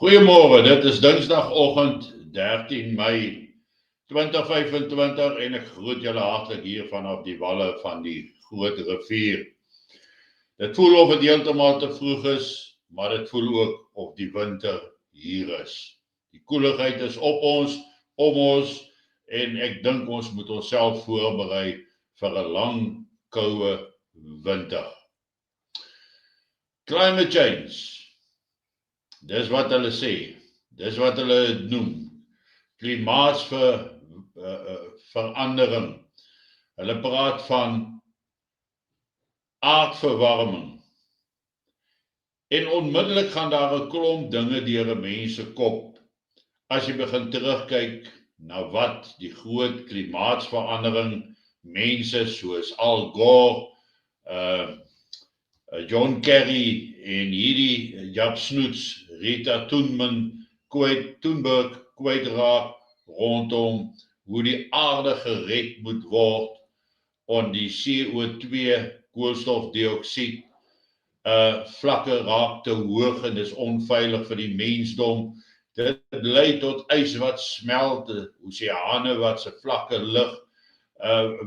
Goeiemôre, dit is Dinsdagoggend 13 Mei 2025 en ek groet julle hartlik hier vanaf die walle van die Groot Rivier. Dit voel of dit heeltemal te vroeg is, maar dit voel ook of die winter hier is. Die koeligheid is op ons, om ons en ek dink ons moet onsself voorberei vir 'n lang, koue winter. Climate change. Dis wat hulle sê, dis wat hulle noem, klimaatsverandering. Hulle praat van aardverwarming. En onmiddellik gaan daar 'n klomp dinge deur 'n mens se kop, as jy begin terugkyk na wat die groot klimaatsverandering mense soos Al Gore, John Kerry en hierdie Jaap Snoets, Rita Thunberg kwytraak rondom hoe die aarde gered moet word om die CO2 koolstofdioksied vlakke raak te hoog en dis onveilig vir die mensdom. Dit lei tot ys wat smelt, oseane wat se vlakke lig,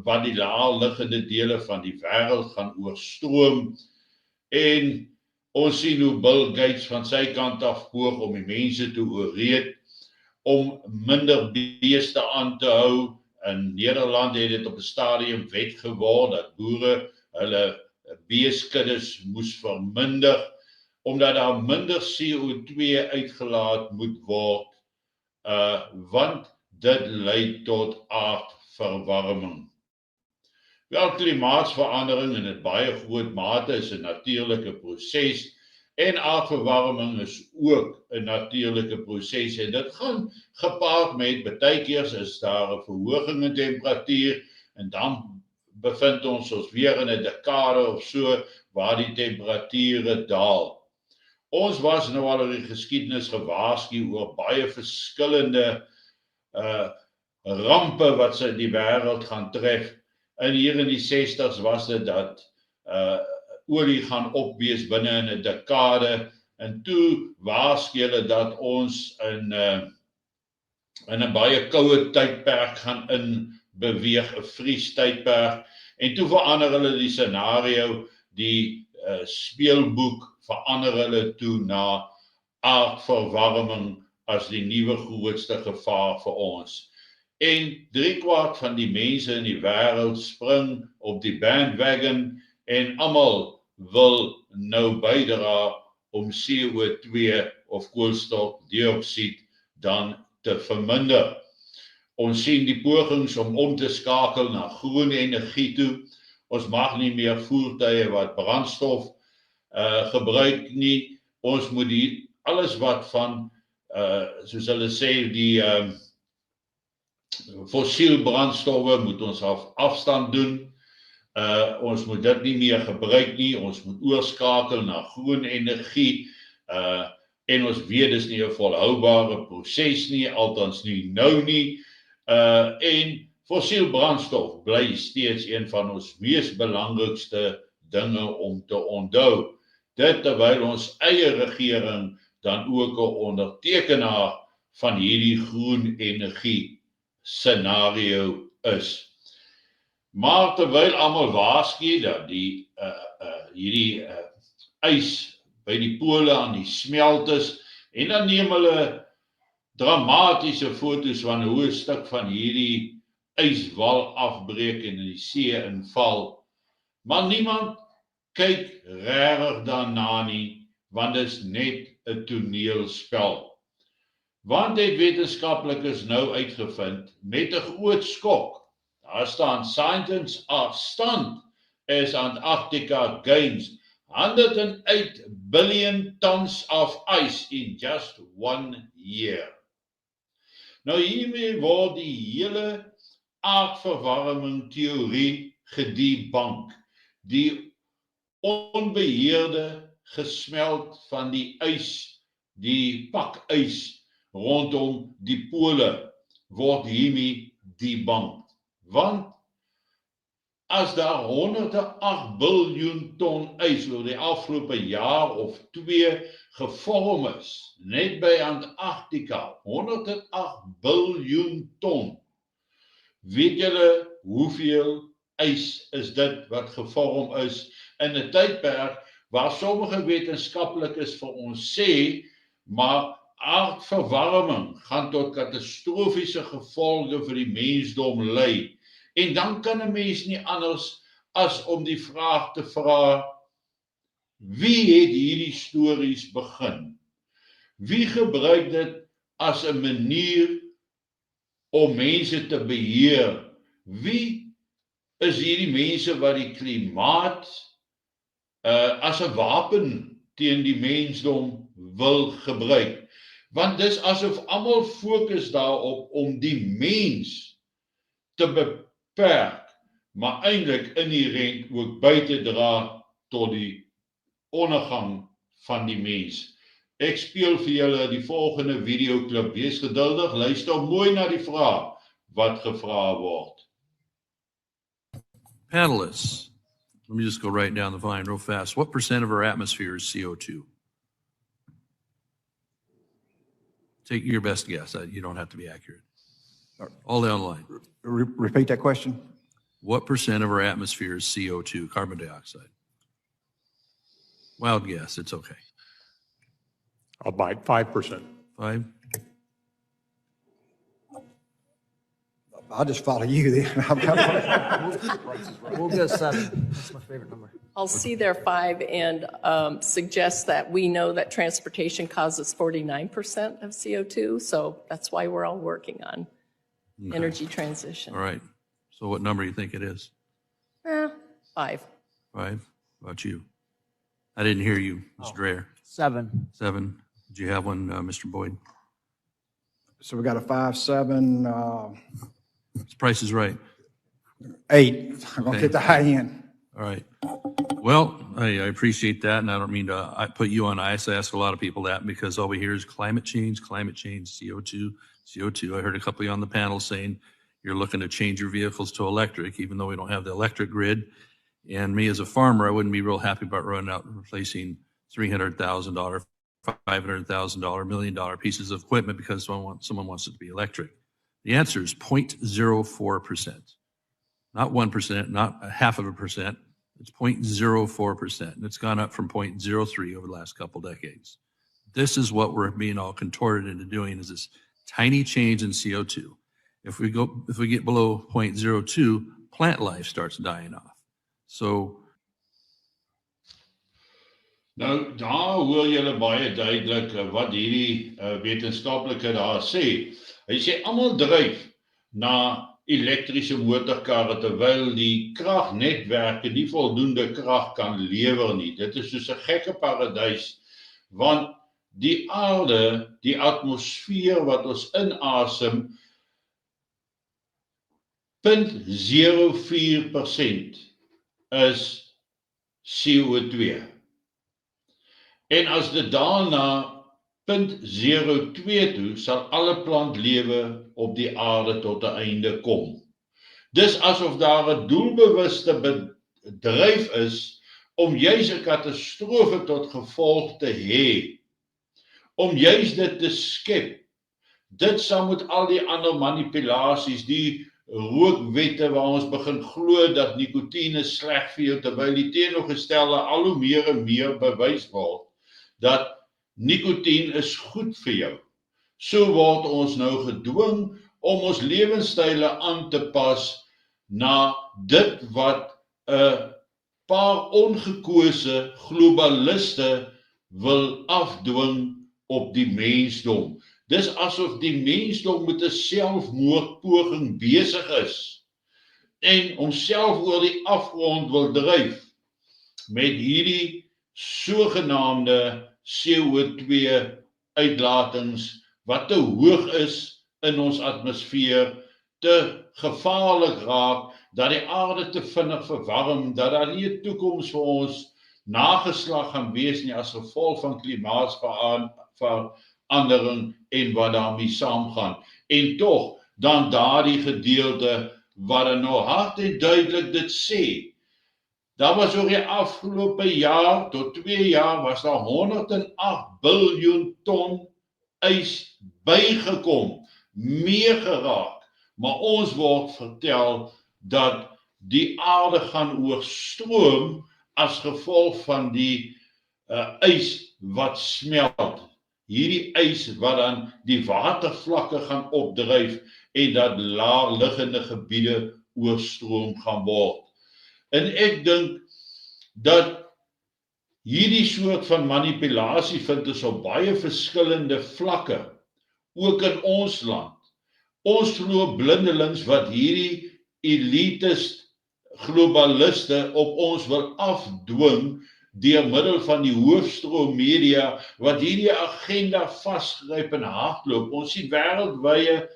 wat die laag liggende dele van die wêreld gaan oorstroom. En ons sien hoe Bill Gates van sy kant af poog om die mense te ooreed, om minder beeste aan te hou. In Nederland het dit op 'n stadium wet geword dat boere hulle beeskuddes moes verminder, omdat daar minder CO2 uitgelaat moet word, want dit lei tot aardverwarming. Wel, klimaatsverandering in 'n baie groot mate is 'n natuurlike proses en aardverwarming is ook 'n natuurlike proses en dit gaan gepaard met baie keer is daar 'n verhoging in temperatuur en dan bevind ons weer in 'n dekade of so waar die temperature daal. Ons was nou al in die geskiedenis gewaarsku oor baie verskillende rampe wat sy die wêreld gaan tref. En hier in die 60s was dit dat olie gaan opwees binne in 'n dekade en toe waarsku hulle dat ons in 'n baie koue tydperk gaan inbeweeg, 'n vriestydperk, en toe verander hulle die scenario, die speelboek verander hulle toe na aardverwarming as die nuwe grootste gevaar vir ons. En 3/4 van die mense in die wêreld spring op die bandwagon en almal wil nou bydra om CO2 of koolstofdioksied dan te verminder. Ons sien die pogings om te skakel na groen energie toe. Ons mag nie meer voertuie wat brandstof gebruik nie. Ons moet alles wat van, soos hulle sê, die fossiel brandstowwe moet ons afstand doen. Ons moet dit nie meer gebruik nie. Ons moet oorskakel na groen energie. En ons weet dis nie 'n volhoubare proses nie, althans nie nou nie. En fossiel brandstof bly steeds een van ons mees belangrikste dinge om te onthou. Dit terwyl ons eie regering dan ook 'n ondertekenaar van hierdie groen energie scenario is. Maar terwyl almal waarsku dat hierdie ys by die pole aan die smelt is, en dan neem hulle dramatiese foto's van hoe 'n stuk van hierdie yswal afbreek en in die see inval. Maar niemand kyk regtig daarna nie, want dit is net 'n toneelspel. Want het wetenskaplikes nou uitgevind met 'n groot skok. Daar staan scientists are stunned as Antarctica gains 108 billion tons of ice in just 1 year. Nou hiermee word die hele aardverwarming teorie gedebunk. Die onbeheerde gesmelt van die ys, die pak ys rondom die pole word hiermee debunk. Want as daar 108 biljoen ton ys oor die afgelope jaar of 2 gevorm is, net by Antarktika, 108 biljoen ton. Weet julle hoeveel ys is dit wat gevorm is in 'n tydperk waar sommige wetenskaplikes vir ons sê, maar aardverwarming gaan tot katastrofiese gevolge vir die mensdom lei. En dan kan 'n mens nie anders as om die vraag te vra, wie het hierdie stories begin? Wie gebruik dit as 'n manier om mense te beheer? Wie is hierdie mense wat die klimaat as 'n wapen teen die mensdom wil gebruik? Want dis asof almal fokus daarop om die mens te beperk, maar eintlik inherent ook by te dra tot die ondergang van die mens. Ek speel vir julle die volgende videoklip. Wees geduldig, luister mooi na die vraag wat gevra word. Panelists, let me just go right down the line real fast. What % of our atmosphere is CO2? Take your best guess. You don't have to be accurate. All down the line. Repeat that question. What % of our atmosphere is CO2, carbon dioxide? Wild guess, it's okay. I'll bite 5%. 5? I'll just follow you then. We'll go 7. That's my favorite number. I'll see their 5 and suggest that we know that transportation causes 49% of CO2, so that's why we're all working on energy transition. All right. So what number do you think it is? 5. 5? How about you? I didn't hear you, Mr. Dreyer. 7. 7. Did you have one, Mr. Boyd? So we got a 5, 7, This Price is Right. 8. I'm gonna Okay. get the high end. All right. Well, I appreciate that, and I don't mean to put you on ice. I ask a lot of people that because all we hear is climate change, CO2, CO2. I heard a couple of you on the panel saying you're looking to change your vehicles to electric, even though we don't have the electric grid. And me as a farmer, I wouldn't be real happy about running out and replacing $300,000, $500,000, $1 million pieces of equipment because someone wants it to be electric. The answer is 0.04%. Not 1%, not a half of a percent. It's 0.04%. And it's gone up from 0.03 over the last couple decades. This is what we're being all contorted into doing, is this tiny change in CO2. If we get below 0.02, plant life starts dying off. So Nou, daar hoor julle baie duidelik wat hierdie wetenskaplike daar sê. Hy sê almal dryf na elektriese motorkarre terwyl die kragnetwerke nie voldoende krag kan lewer nie. Dit is soos 'n gekke paradys, want die aarde, die atmosfeer wat ons inasem, 0.04% is CO2. En as dit daal na 0.02 toe, sal alle plantlewe op die aarde tot 'n einde kom. Dis asof daar 'n doelbewuste bedryf is om juis 'n katastrofe tot gevolg te hê, om juis dit te skep. Dit sal met al die ander manipulasies, die rookwette waar ons begin glo dat nikotien sleg vir jou, terwyl die teenoorgestelde al hoe meer en meer bewys word dat nikotien is goed vir jou. So word ons nou gedwing om ons lewenstyle aan te pas na dit wat 'n paar ongekose globaliste wil afdwing op die mensdom. Dis asof die mensdom met 'n selfmoordpoging besig is en homself oor die afgrond wil dryf met hierdie sogenaamde CO2 uitlatings wat te hoog is in ons atmosfeer, te gevaarlik raak, dat die aarde te vinnig verwarm, dat daar nie 'n toekoms vir ons nageslag gaan wees nie as gevolg van klimaatsverandering en wat daarmee saamgaan. En tog, dan daardie gedeelte wat dan nou hard en duidelik dit sê. Daar was oor die afgelope jaar tot 2 jaar was daar 108 biljoen ton ys bygekom, meer geraak. Maar ons word vertel dat die aarde gaan oorstroom as gevolg van die ys wat smelt. Hierdie ys wat dan die watervlakke gaan opdryf en dat laag liggende gebiede oorstroom gaan word. En ek dink dat hierdie soort van manipulasie vind ons op baie verskillende vlakke, ook in ons land. Ons glo blindelings wat hierdie elites, globaliste op ons wil afdwing deur middel van die hoofstroom media wat hierdie agenda vasgryp en hardloop. Ons sien wêreldwye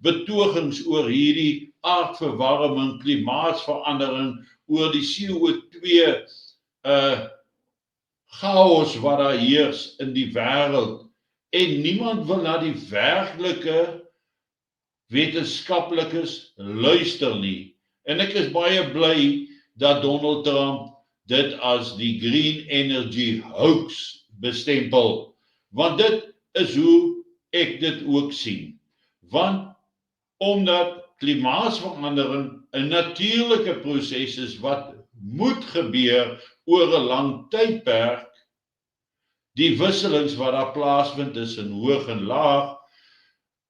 betogings oor hierdie aardverwarming, klimaatsverandering, oor die CO2 chaos wat daar heers in die wêreld. En niemand wil na die werklike wetenskaplikes luister nie. En ek is baie bly dat Donald Trump dit as die green energy hoax bestempel. Want dit is hoe ek dit ook sien. Want omdat klimaatsverandering 'n natuurlike proses is wat moet gebeur oor 'n lang tydperk, die wisselings wat daar plaasvind tussen hoog en laag,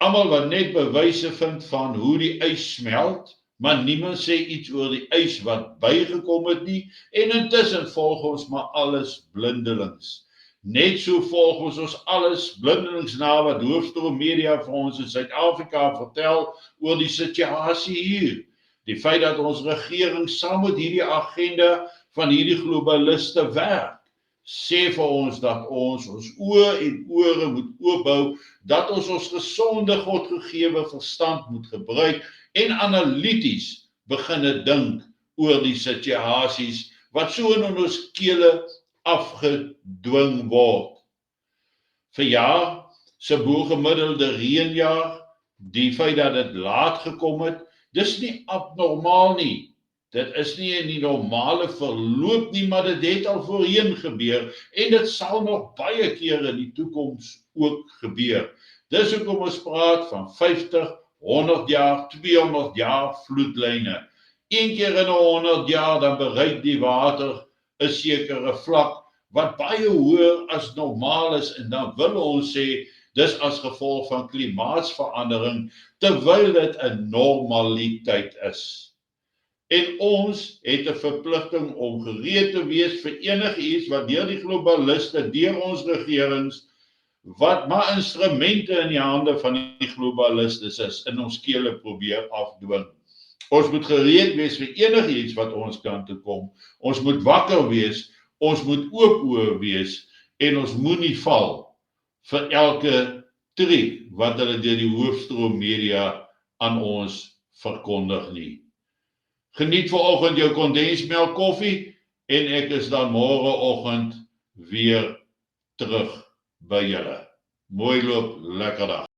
almal wat net bewyse vind van hoe die ys smelt, maar niemand sê iets oor die ys wat bygekom het nie, en intussen volg ons maar alles blindelings. Net so volg ons alles blindelings na wat hoofstroom media vir ons in Suid-Afrika vertel oor die situasie hier. Die feit dat ons regering saam met hierdie agenda van hierdie globaliste werk, sê vir ons dat ons oë en ore moet oophou, dat ons gesonde Godgegewe verstand moet gebruik en analities beginne dink oor die situasies wat so in ons kele afgedwing word. Vir jaar se bo-gemiddelde reënjaar, die feit dat dit laat gekom het, dis nie abnormaal nie. Dit is nie in die normale verloop nie, maar dit het al voorheen gebeur en dit sal nog baie kere in die toekoms ook gebeur. Dis hoekom ons praat van 50, 100 jaar, 200 jaar vloedlyne. Een keer in 100 jaar dan bereik die water 'n sekere vlak wat baie hoër as normaal is en dan wil ons sê dis as gevolg van klimaatsverandering terwyl dit 'n normaliteit is. En ons het 'n verpligting om gereed te wees vir enigiets wat deur die globaliste, deur ons regerings, wat maar instrumente in die hande van die globalistes is, in ons kele probeer afdwing. Ons moet gereed wees vir enigiets wat ons kant toe kom. Ons moet wakker wees, ons moet oop oë wees en ons moenie val vir elke triek wat hulle deur die hoofstroom media aan ons verkondig nie. Geniet vanoggend jou kondensmelk koffie en ek is dan môreoggend weer terug by julle. Mooi loop, lekker dag.